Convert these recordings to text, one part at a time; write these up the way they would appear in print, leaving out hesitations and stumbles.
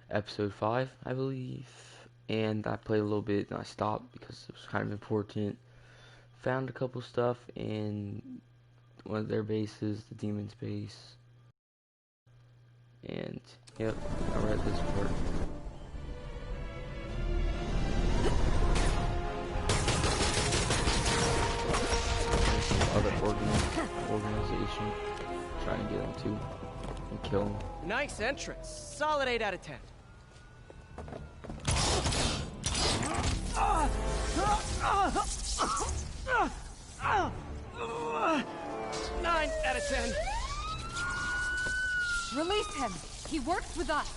episode 5, I believe. And I played a little bit and I stopped because it was kind of important. Found a couple stuff in one of their bases, the demon's base. And, yep, I read this part. Other organization trying to get him too and kill him. Nice entrance. Solid 8 out of 10. 9 out of 10. Release him. He works with us.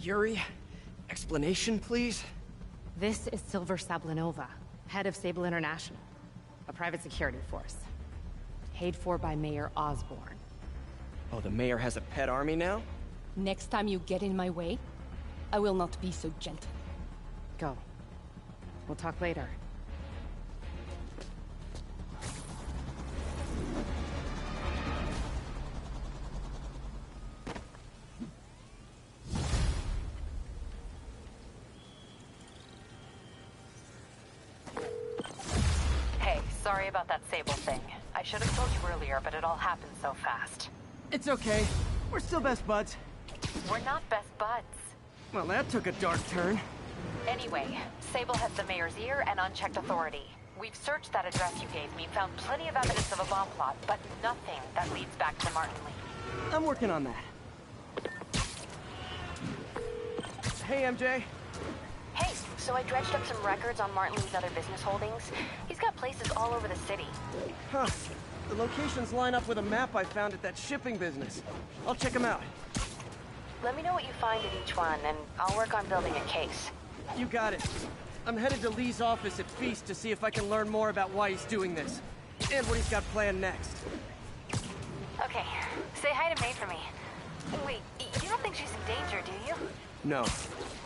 Yuri, explanation, please? This is Silver Sablinova, head of Sable International, a private security force. Paid for by Mayor Osborne. Oh, the mayor has a pet army now? Next time you get in my way, I will not be so gentle. Go. We'll talk later. Hey, sorry about that Sable thing. I should have told you earlier, but it all happened so fast. It's okay. We're still best buds. We're not best buds. Well, that took a dark turn. Anyway, Sable has the mayor's ear and unchecked authority. We've searched that address you gave me, found plenty of evidence of a bomb plot, but nothing that leads back to Martin Lee. I'm working on that. Hey, MJ. Hey, so I dredged up some records on Martin Lee's other business holdings. He's got places all over the city. Huh. The locations line up with a map I found at that shipping business. I'll check them out. Let me know what you find at each one, and I'll work on building a case. You got it. I'm headed to Lee's office at Feast to see if I can learn more about why he's doing this. And what he's got planned next. Okay, say hi to May for me. Wait, you don't think she's in danger, do you? No.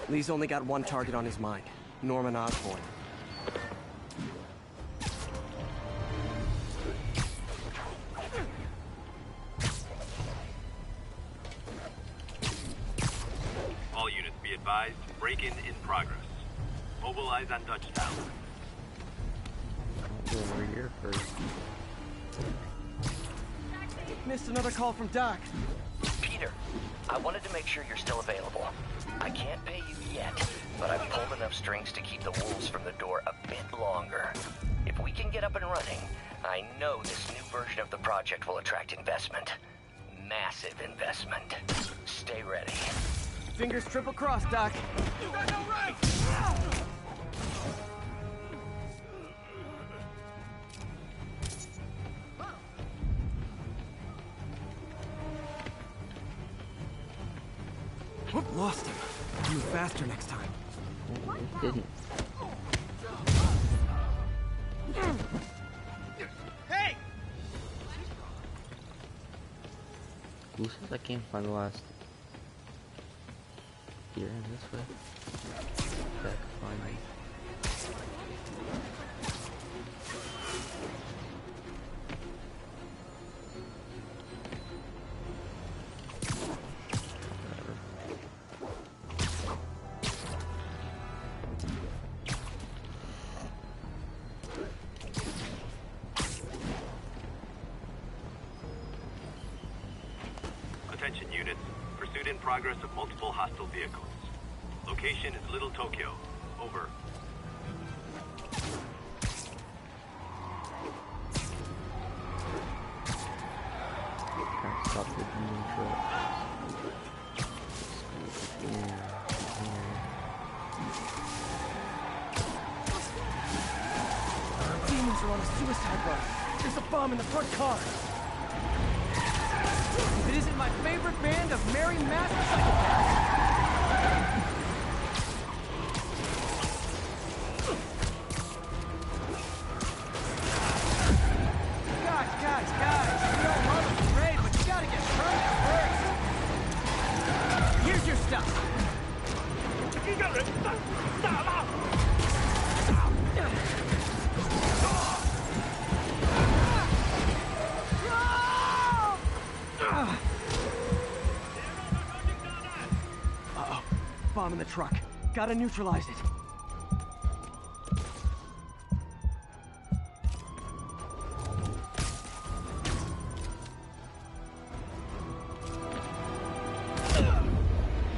Lee's only got one target on his mind. Norman Osborn. All units be advised, break-in in progress. Mobilize on Dutchtown. I'll go over here first. Missed another call from Doc. Peter, I wanted to make sure you're still available. I can't pay you yet, but I've pulled enough strings to keep the wolves from the door a bit longer. If we can get up and running, I know this new version of the project will attract investment. Massive investment. Stay ready. Fingers triple crossed, Doc. You got no right! Whoop, lost him. You faster next time. It didn't. Hey! Who says I can't find the last? Here, this way. Back, find me. Attention units. Pursuit in progress of multiple hostile vehicles. Location is Little Tokyo. Over. Can't stop the demon truck. Demons are on a suicide run. There's a bomb in the front car. It isn't my favorite band of merry masked psychopaths. Guys, we all love a parade, but you gotta get permanent first. Here's your stuff. bomb in the truck. Gotta neutralize it.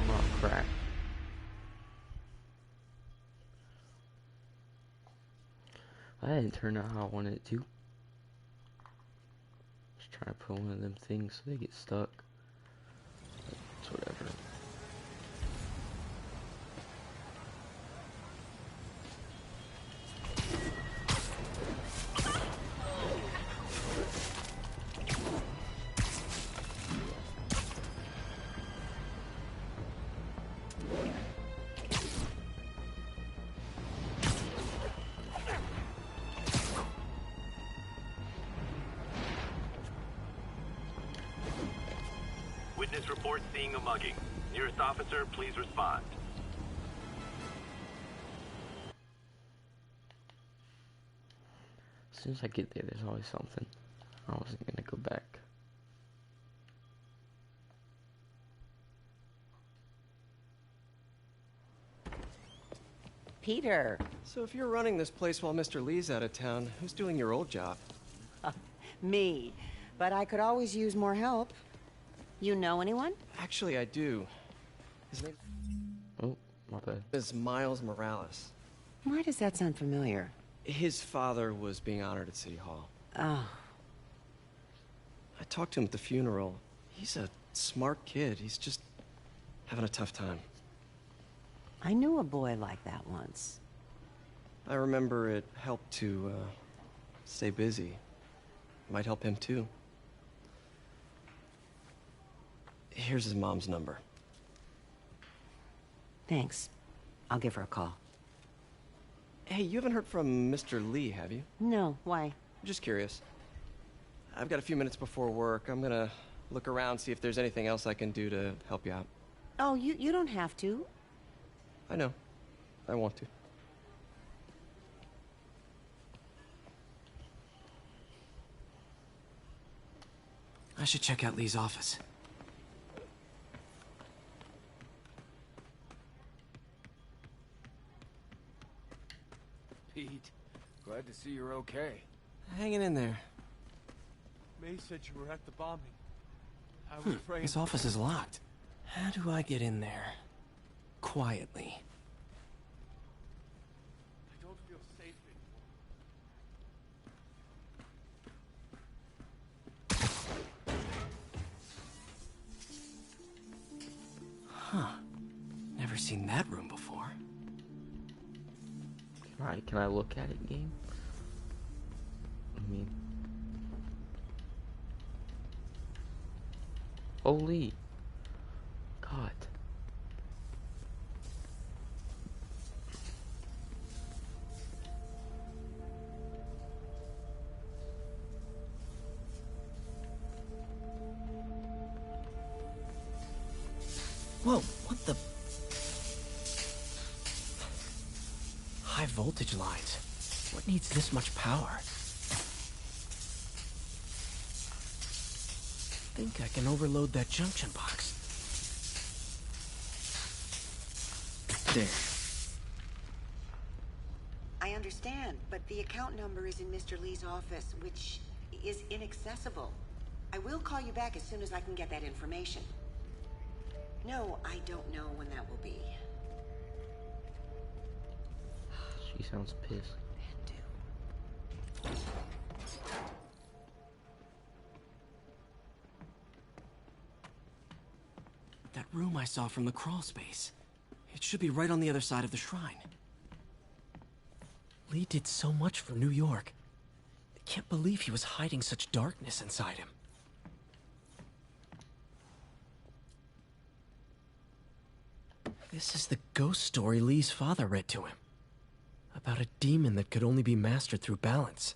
Oh, crap. That didn't turn out how I wanted it to. Just trying to put one of them things so they get stuck. It's whatever. Witness report seeing a mugging. Nearest officer, please respond. As soon as I get there, there's always something. I wasn't gonna go back. Peter. So if you're running this place while Mr. Lee's out of town, who's doing your old job? Me. But I could always use more help. You know anyone? Actually, I do. His name Oh, my bad. is Miles Morales. Why does that sound familiar? His father was being honored at City Hall. Oh, I talked to him at the funeral. He's a smart kid. He's just having a tough time. I knew a boy like that once. I remember it helped to stay busy. Might help him too. Here's his mom's number. Thanks. I'll give her a call. Hey, you haven't heard from Mr. Lee, have you? No, why? Just curious. I've got a few minutes before work. I'm gonna look around, see if there's anything else I can do to help you out. Oh, you don't have to. I know. I want to. I should check out Lee's office. Pete, glad to see you're okay. Hanging in there. May said you were at the bombing. I was afraid. His office is locked. How do I get in there? Quietly. I don't feel safe anymore. Huh. Never seen that room before. Can I look at it, game? I mean... Holy... God. Whoa, what the... High voltage lines. What needs this much power? I think I can overload that junction box. There. I understand, but the account number is in Mr. Lee's office, which is inaccessible. I will call you back as soon as I can get that information. No, I don't know when that will be. She sounds pissed. That room I saw from the crawl space. It should be right on the other side of the shrine. Lee did so much for New York. I can't believe he was hiding such darkness inside him. This is the ghost story Lee's father read to him. About a demon that could only be mastered through balance.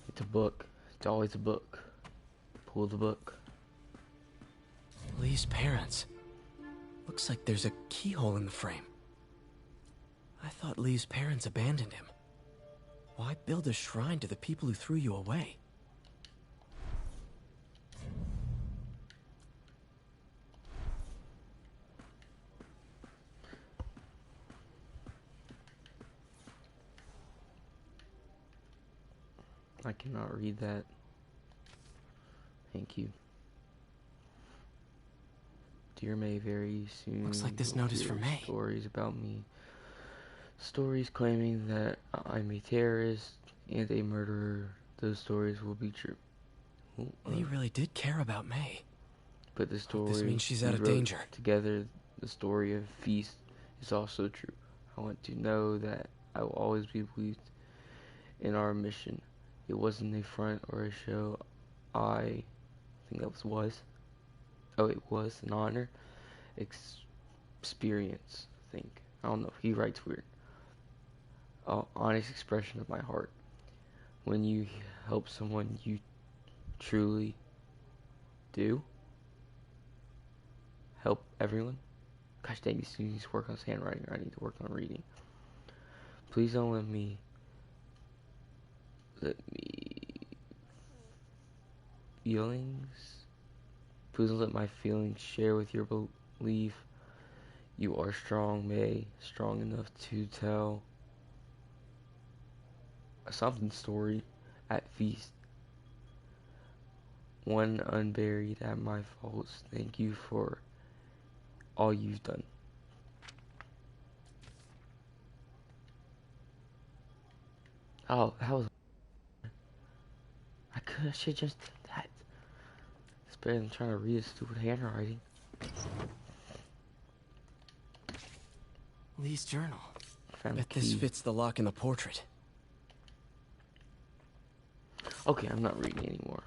It's a book. It's always a book. Pull the book. Lee's parents. Looks like there's a keyhole in the frame. I thought Lee's parents abandoned him. Why build a shrine to the people who threw you away? I cannot read that. Thank you. Dear May, very soon Looks like this you'll note is hear for May. stories about me. Stories claiming that I'm a terrorist and a murderer. Those stories will be true. Lee really did care about May. But the Hope story this means she's we out of wrote danger. together, the story of Feast, is also true. I want to know that I will always be believed in our mission. It wasn't a front or a show. I think that was. Oh, it was an honor. Experience, I think. I don't know. He writes weird. Honest expression of my heart. When you help someone you truly do. Help everyone. Gosh dang, he needs to work on his handwriting, or I need to work on reading. Please don't let me feelings. Please don't let my feelings share with your belief. You are strong, May, strong enough to tell a something story at Feast. One unburied at my faults. Thank you for all you've done. Oh, that was. I should just did that. It's better than trying to read a stupid handwriting. Lee's journal. Found Bet the this key. fits the lock in the portrait. Okay, I'm not reading anymore.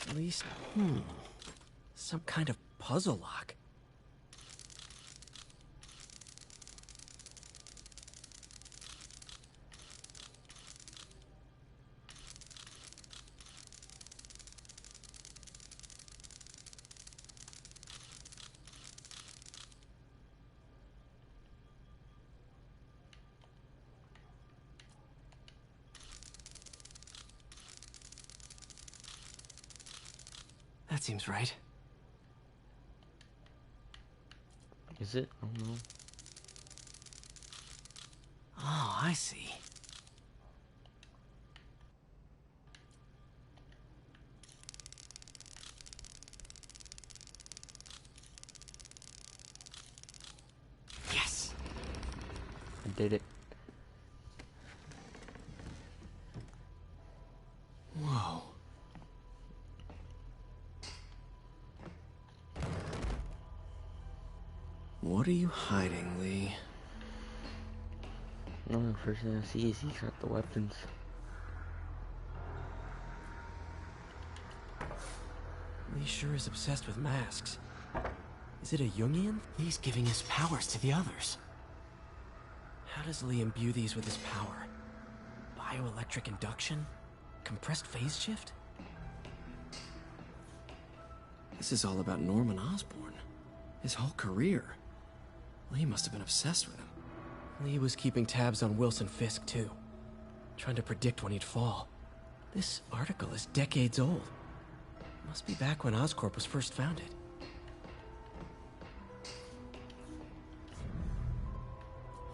At least, some kind of puzzle lock. That seems right. Is it? I don't know. Oh, I see. Yes! I did it. Whoa. What are you hiding, Lee? No, the first thing I see is he's got the weapons. Lee sure is obsessed with masks. Is it a Jungian? Lee's giving his powers to the others. How does Lee imbue these with his power? Bioelectric induction? Compressed phase shift? This is all about Norman Osborn. His whole career. Lee must have been obsessed with him. Lee was keeping tabs on Wilson Fisk, too. Trying to predict when he'd fall. This article is decades old. Must be back when Oscorp was first founded.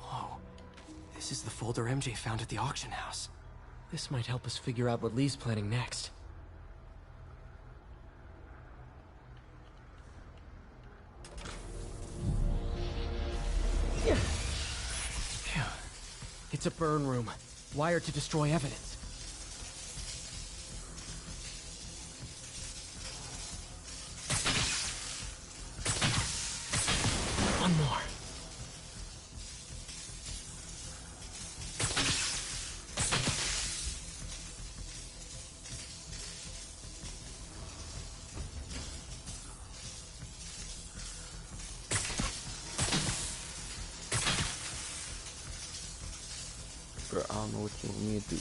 Whoa. This is the folder MJ found at the auction house. This might help us figure out what Lee's planning next. Phew. It's a burn room, wired to destroy evidence. One more. Bro, I don't know what you want me to do.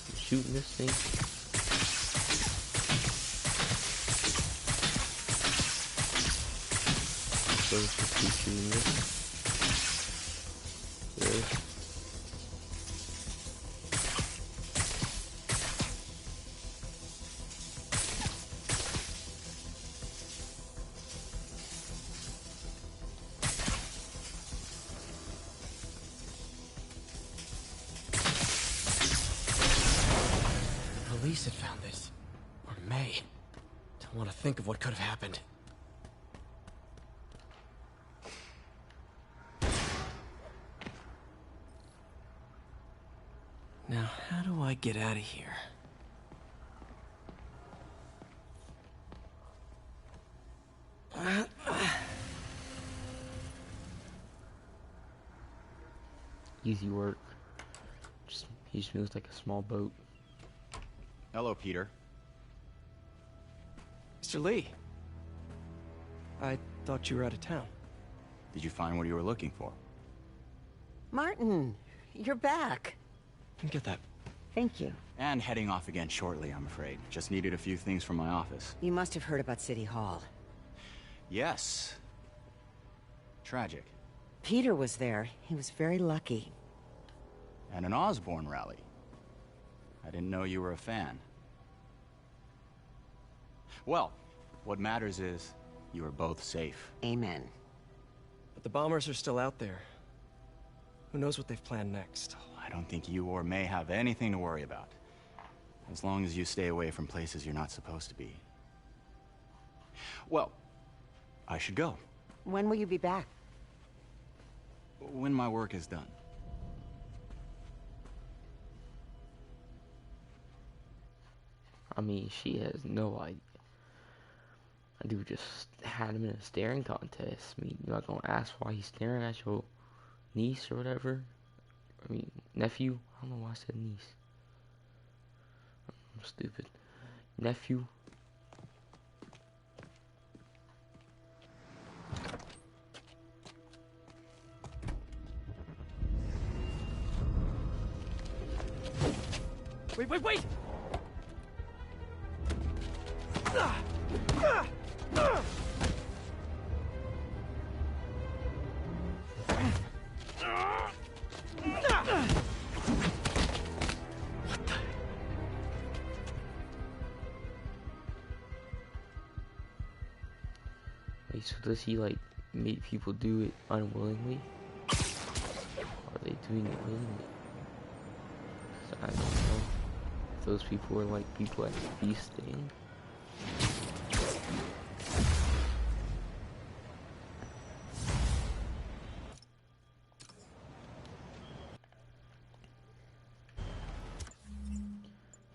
You shooting this thing? So it's just keep shooting this. This. Luis had found this. Or May. Don't want to think of what could have happened. Now, how do I get out of here? Easy work. He just moves like a small boat. Hello, Peter. Mr. Lee. I thought you were out of town. Did you find what you were looking for? Martin, you're back. Get that. Thank you. And heading off again shortly, I'm afraid. Just needed a few things from my office. You must have heard about City Hall. Yes. Tragic. Peter was there. He was very lucky. And an Osborn rally. I didn't know you were a fan. Well, what matters is you are both safe. Amen. But the bombers are still out there. Who knows what they've planned next? I don't think you or May have anything to worry about. As long as you stay away from places you're not supposed to be. Well, I should go. When will you be back? When my work is done. I mean, she has no idea. I dude just had him in a staring contest. I mean, you're not gonna ask why he's staring at your niece or whatever. I mean, nephew. I don't know why I said niece. I'm stupid. Nephew. Wait! Wait, so does he like make people do it unwillingly? Or are they doing it willingly? 'Cause I don't know. If those people were like people at the feast thing.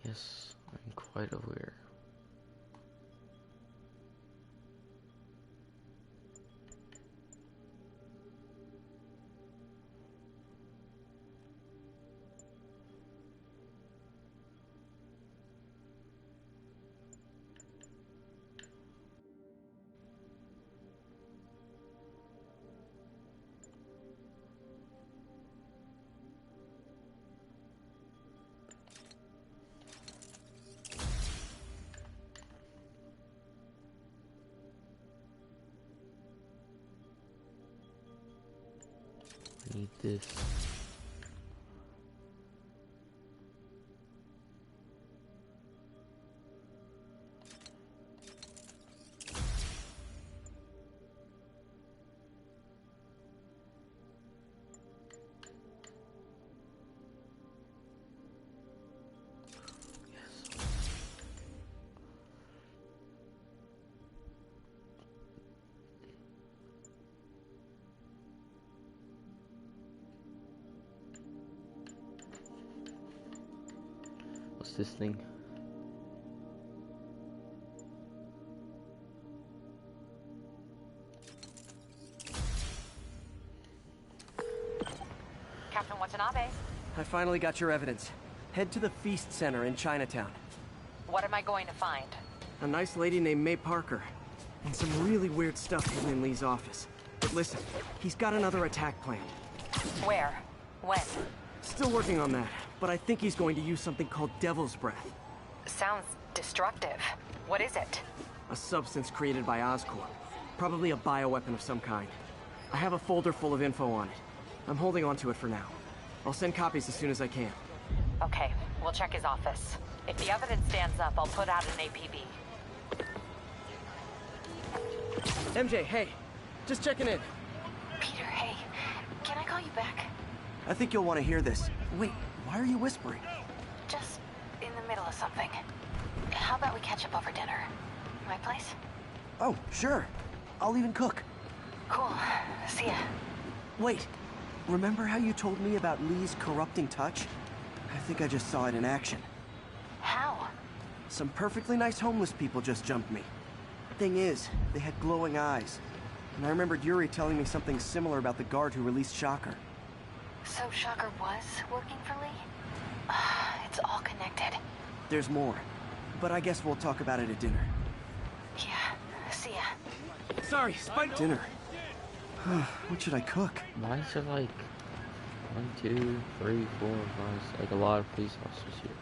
Yes, I'm quite aware. I need this. What's this thing? Captain Watanabe, I finally got your evidence. Head to the Feast Center in Chinatown. what am I going to find? A nice lady named May Parker. And some really weird stuff hidden in Lee's office. But listen, he's got another attack planned. Where? When? Still working on that, but I think he's going to use something called Devil's Breath. Sounds destructive. What is it? A substance created by Oscorp. Probably a bioweapon of some kind. I have a folder full of info on it. I'm holding on to it for now. I'll send copies as soon as I can. Okay, we'll check his office. If the evidence stands up, I'll put out an APB. MJ, hey. Just checking in. Peter, hey. Can I call you back? I think you'll want to hear this. Wait, why are you whispering? Just in the middle of something. about we catch up over dinner? My place? Oh, sure. I'll even cook. Cool. See ya. Wait, remember how you told me about Lee's corrupting touch? I think I just saw it in action. How? Some perfectly nice homeless people just jumped me. Thing is, they had glowing eyes. And I remembered Yuri telling me something similar about the guard who released Shocker. So Shocker was working for Lee? It's all connected. There's more, but I guess we'll talk about it at dinner. Yeah, see ya. Sorry, dinner. What should I cook? Why is there like 1, 2, 3, 4, 5, like a lot of police officers here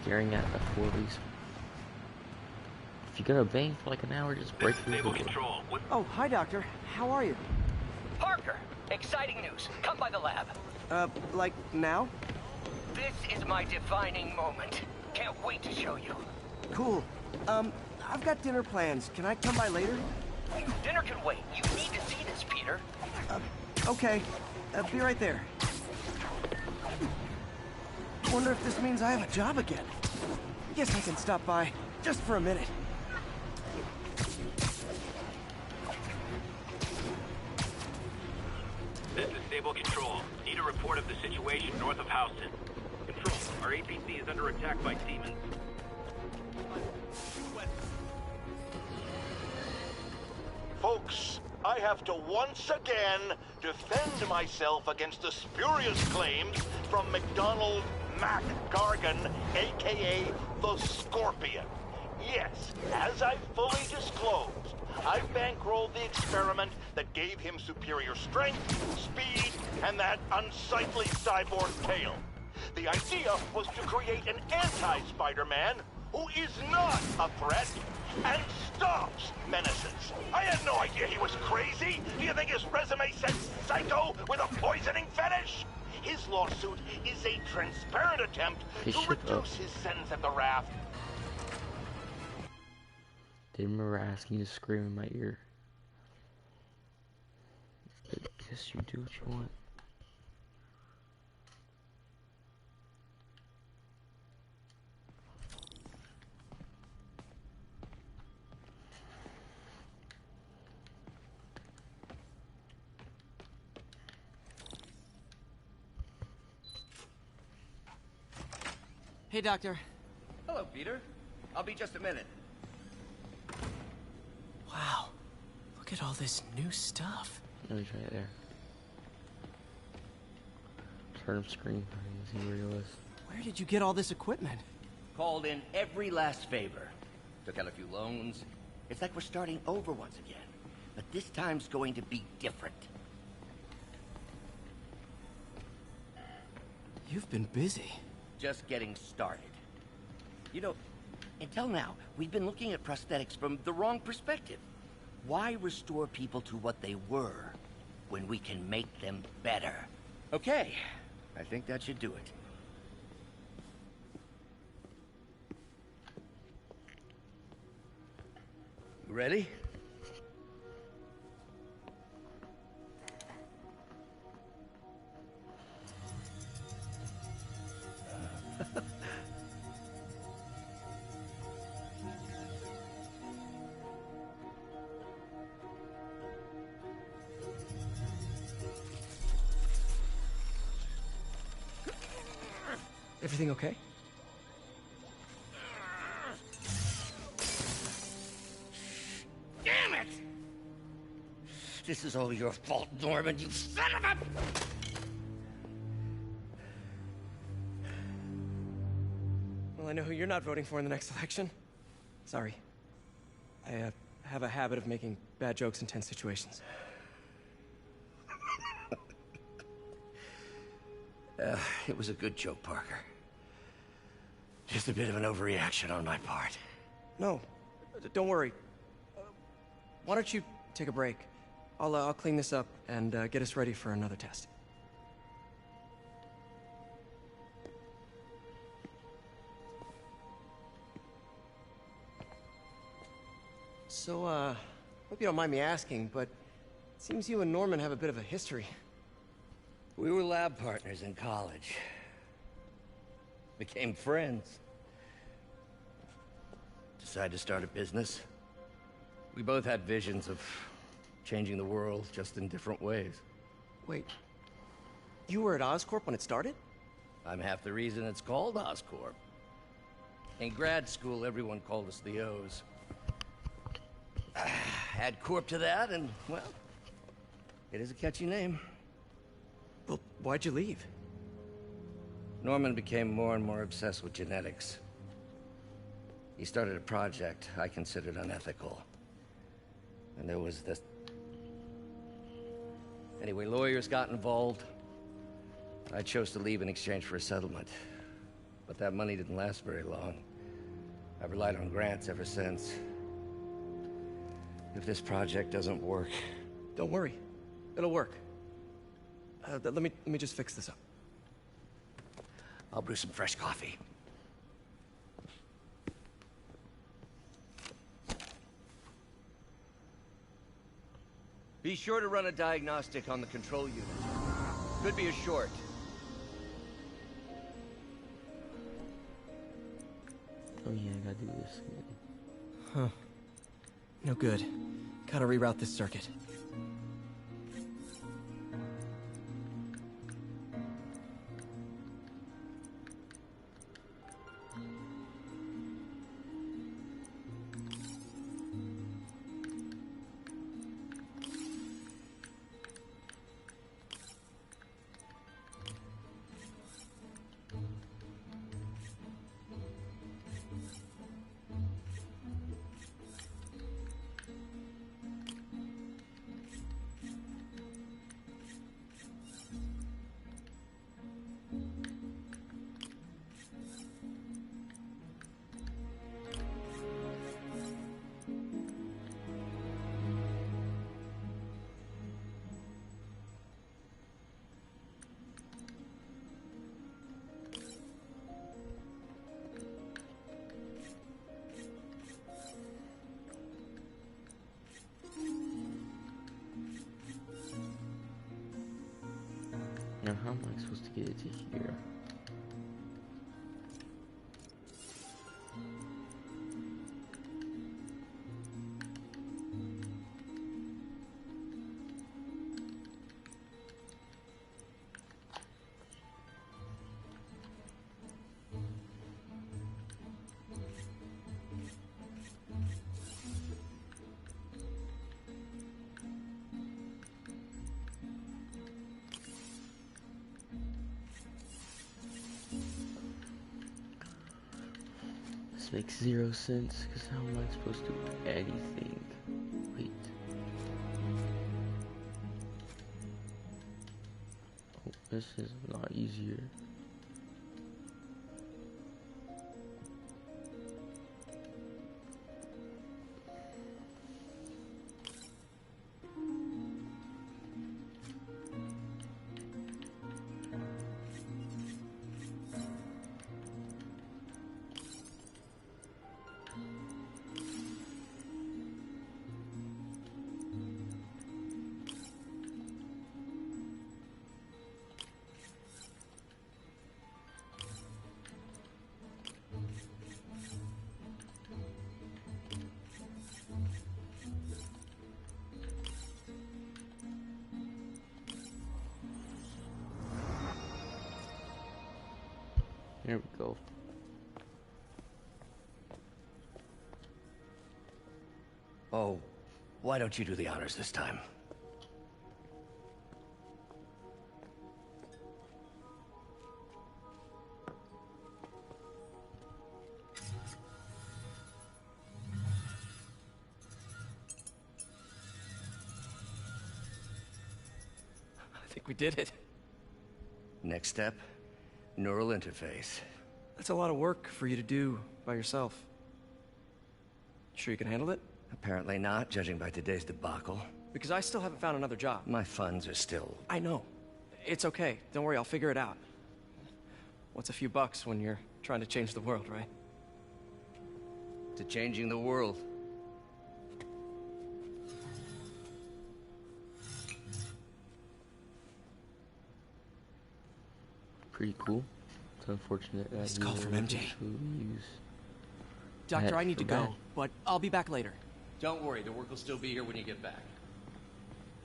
staring at the 4 police? If you're gonna bang for like an hour, just break through the door. Oh, hi, Doctor. How are you? Parker, exciting news. Come by the lab. Like now? This is my defining moment. Can't wait to show you. Cool. I've got dinner plans. Can I come by later? Dinner can wait. You need to see this, Peter. Okay. Be right there. Wonder if this means I have a job again. Guess I can stop by, just for a minute. This is Stable Control. Need a report of the situation north of Houston. Control, our APC is under attack by demons. Folks, I have to once again defend myself against the spurious claims from McDonald Mac Gargan, aka the Scorpion. Yes, as I fully disclosed, I bankrolled the experiment that gave him superior strength, speed, and that unsightly cyborg tail. The idea was to create an anti-Spider-Man who is not a threat and stops menaces. I had no idea he was crazy. Do you think his resume said psycho with a poisoning fetish? His lawsuit is a transparent attempt to reduce his sentence at the raft. They remember asking you to scream in my ear. I guess you do what you want. Hey, Doctor. Hello, Peter. I'll be just a minute. Wow. Look at all this new stuff. No, he's right there. Turn him screen and see where he was. Where did you get all this equipment? Called in every last favor. Took out a few loans. It's like we're starting over once again. But this time's going to be different. You've been busy. Just getting started. You know, until now, we've been looking at prosthetics from the wrong perspective. Why restore people to what they were when we can make them better? Okay, I think that should do it. You ready? Everything okay? Damn it! This is all your fault, Norman, you son of a... Well, I know who you're not voting for in the next election. Sorry. I have a habit of making bad jokes in tense situations. It was a good joke, Parker. Just a bit of an overreaction on my part. No, don't worry. Why don't you take a break? I'll clean this up and get us ready for another test. So, hope you don't mind me asking, but it seems you and Norman have a bit of a history. We were lab partners in college. Became friends. decide to start a business. We both had visions of changing the world, just in different ways. Wait, you were at Oscorp when it started? I'm half the reason it's called Oscorp. In grad school, everyone called us the O's. Add Corp to that, and, well, it is a catchy name. Well, why'd you leave? Norman became more and more obsessed with genetics. He started a project I considered unethical. And there was this... Anyway, lawyers got involved. I chose to leave in exchange for a settlement. But that money didn't last very long. I've relied on grants ever since. If this project doesn't work... Don't worry. It'll work. Let me just fix this up. I'll brew some fresh coffee. Be sure to run a diagnostic on the control unit. Could be a short. Oh yeah, I gotta do this again. Huh. No good. Gotta reroute this circuit. Now, how am I supposed to get it to here? This makes zero sense, because how am I supposed to do anything? Wait. Oh, this is a lot easier. There we go. Oh, why don't you do the honors this time? I think we did it. Next step, neural interface. That's a lot of work for you to do by yourself. Sure you can handle it? Apparently not, judging by today's debacle. Because I still haven't found another job. My funds are still... I know. It's okay. Don't worry, I'll figure it out. What's a few bucks when you're trying to change the world, right? To changing the world. Pretty cool. It's unfortunate that Missed call from MJ. Use Doctor, I need to for go. bad. but I'll be back later. Don't worry, the work will still be here when you get back.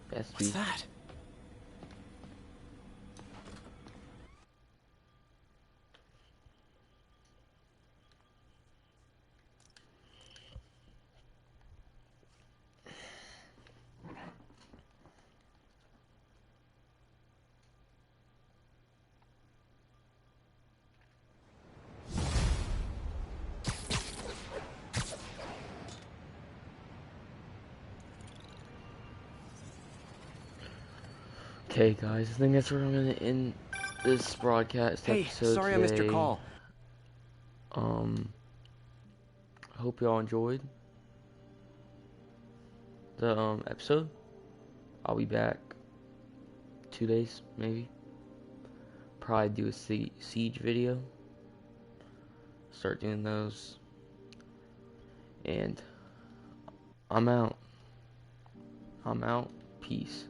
Best What's that? Okay, guys, I think that's where I'm gonna end this broadcast episode sorry today. I missed your call. I hope y'all enjoyed the episode. I'll be back 2 days, maybe. Probably do a siege video. Start doing those. And I'm out. Peace.